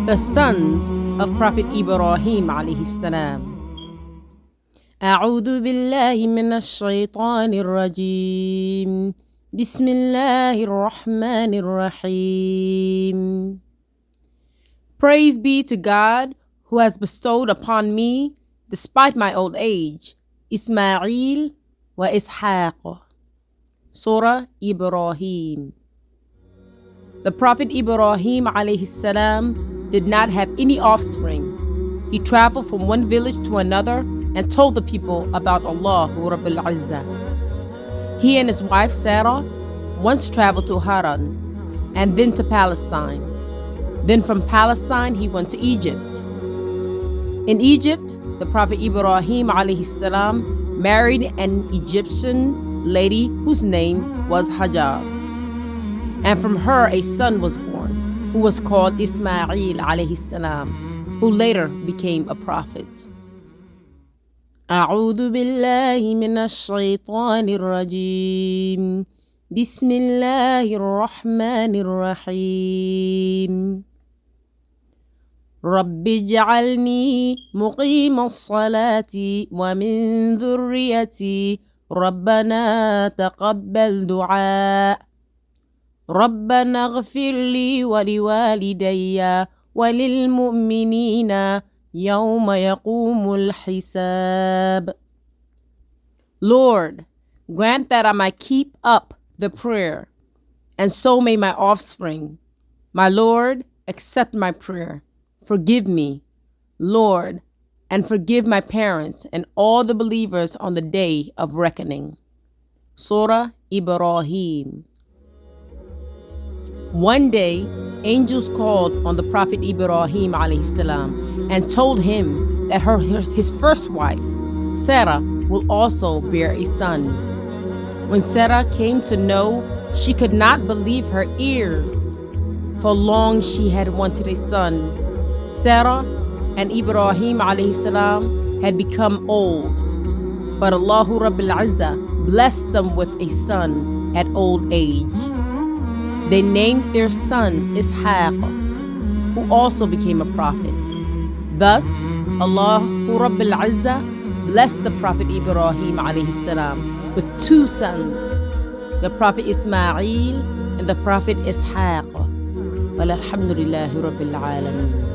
The sons of Prophet Ibrahim alayhi salam. أعوذ بالله من الشيطان الرجيم. بسم الله الرحمن الرحيم. Praise be to God who has bestowed upon me, despite my old age, Ismail wa Ishaq. Sura Ibrahim. The Prophet Ibrahim alayhi salam did not have any offspring. He traveled from one village to another and told the people about Allah Rabbil Izzah. He and his wife Sarah once traveled to Haran and then to Palestine. Then from Palestine he went to Egypt. In Egypt, the Prophet Ibrahim alayhi salam married an Egyptian lady whose name was Hajar. And from her a son was born, who was called Ismail alayhi salam, who later became a prophet. أعوذ بالله من الشيطان الرجيم. بسم الله الرحمن الرحيم. رب اجعلني مقيم الصلاة ومن ذريتي ربنا تقبل دعاء. ربنا اغفر لي ولوالدي وللمؤمنين يوم يقوم الحساب. Lord, grant that I might keep up the prayer, and so may my offspring. My Lord, accept my prayer. Forgive me, Lord, and forgive my parents and all the believers on the day of reckoning. Sura Ibrahim. One day, angels called on the Prophet Ibrahim alayhi salam and told him that his first wife, Sarah, will also bear a son. When Sarah came to know, she could not believe her ears. For long she had wanted a son. Sarah and Ibrahim alayhi salam had become old, but Allah Rabbil Izzah blessed them with a son at old age. They named their son Ishaq, who also became a prophet. Thus, Allah Rabbil Izzah blessed the Prophet Ibrahim alayhi salam with two sons, the Prophet Ismail and the Prophet Ishaq. Walhamdulillahi Rabbil Alameen.